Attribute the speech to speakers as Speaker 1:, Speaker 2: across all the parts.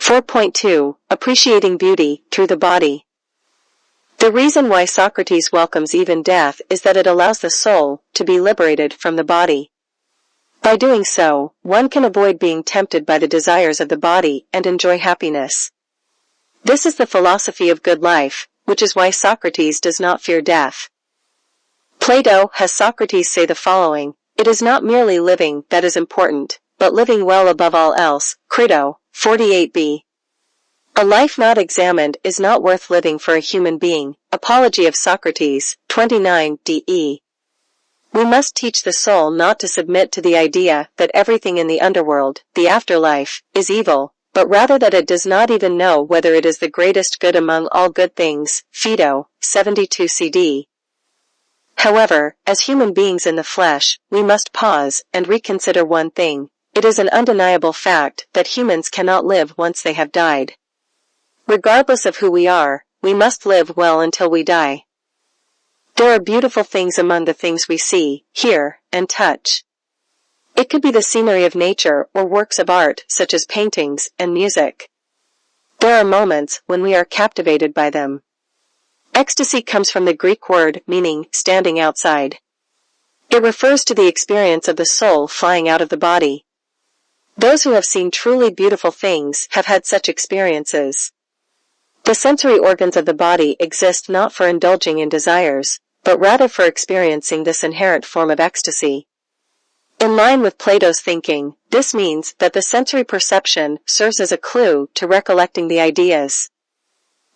Speaker 1: 4.2 Appreciating Beauty Through the Body. The reason why Socrates welcomes even death is that it allows the soul to be liberated from the body. By doing so, one can avoid being tempted by the desires of the body and enjoy happiness. This is the philosophy of good life, which is why Socrates does not fear death. Plato has Socrates say the following: "It is not merely living that is important, but living well above all else." Crito, 48b. A life not examined is not worth living for a human being. Apology of Socrates, 29de. We must teach the soul not to submit to the idea that everything in the underworld, the afterlife, is evil, but rather that it does not even know whether it is the greatest good among all good things. Phaedo, 72cd. However, as human beings in the flesh, we must pause and reconsider one thing. It is an undeniable fact that humans cannot live once they have died. Regardless of who we are, we must live well until we die. There are beautiful things among the things we see, hear, and touch. It could be the scenery of nature or works of art such as paintings and music. There are moments when we are captivated by them. Ecstasy comes from the Greek word meaning standing outside. It refers to the experience of the soul flying out of the body. Those who have seen truly beautiful things have had such experiences. The sensory organs of the body exist not for indulging in desires, but rather for experiencing this inherent form of ecstasy. In line with Plato's thinking, this means that the sensory perception serves as a clue to recollecting the ideas.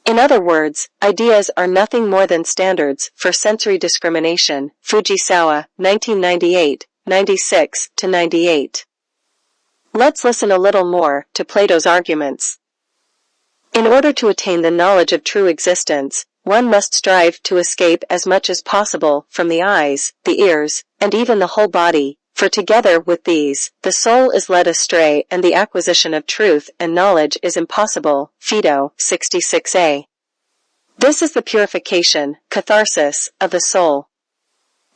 Speaker 1: In other words, ideas are nothing more than standards for sensory discrimination. Fujisawa, 1998, 96-98. Let's listen a little more to Plato's arguments. In order to attain the knowledge of true existence, one must strive to escape as much as possible from the eyes, the ears, and even the whole body, for together with these, the soul is led astray and the acquisition of truth and knowledge is impossible. Phaedo, 66a. This is the purification, catharsis, of the soul.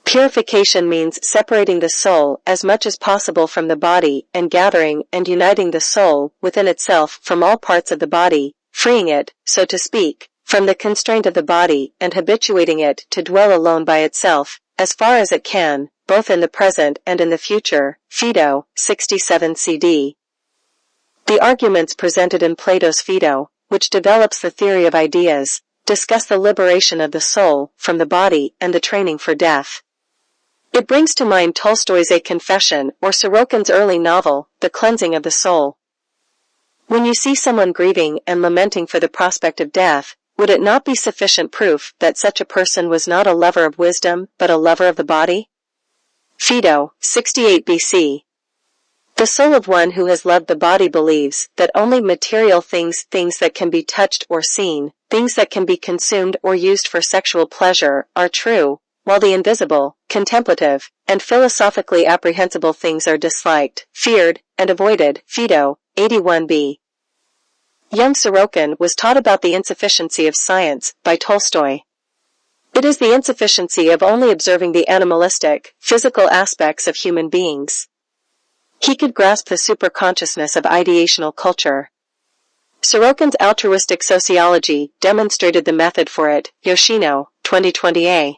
Speaker 1: Purification means separating the soul as much as possible from the body and gathering and uniting the soul within itself from all parts of the body, freeing it, so to speak, from the constraint of the body and habituating it to dwell alone by itself, as far as it can, both in the present and in the future. Phaedo, 67cd. The arguments presented in Plato's Phaedo, which develops the theory of ideas, discuss the liberation of the soul from the body and the training for death. It brings to mind Tolstoy's A Confession or Sorokin's early novel, The Cleansing of the Soul. When you see someone grieving and lamenting for the prospect of death, would it not be sufficient proof that such a person was not a lover of wisdom, but a lover of the body? Phaedo, 68 BC. The soul of one who has loved the body believes that only material things that can be touched or seen, things that can be consumed or used for sexual pleasure, are true, while the invisible, contemplative, and philosophically apprehensible things are disliked, feared, and avoided. Phaedo, 81b. Young Sorokin was taught about the insufficiency of science by Tolstoy. It is the insufficiency of only observing the animalistic, physical aspects of human beings. He could grasp the superconsciousness of ideational culture. Sorokin's altruistic sociology demonstrated the method for it. Yoshino, 2020a.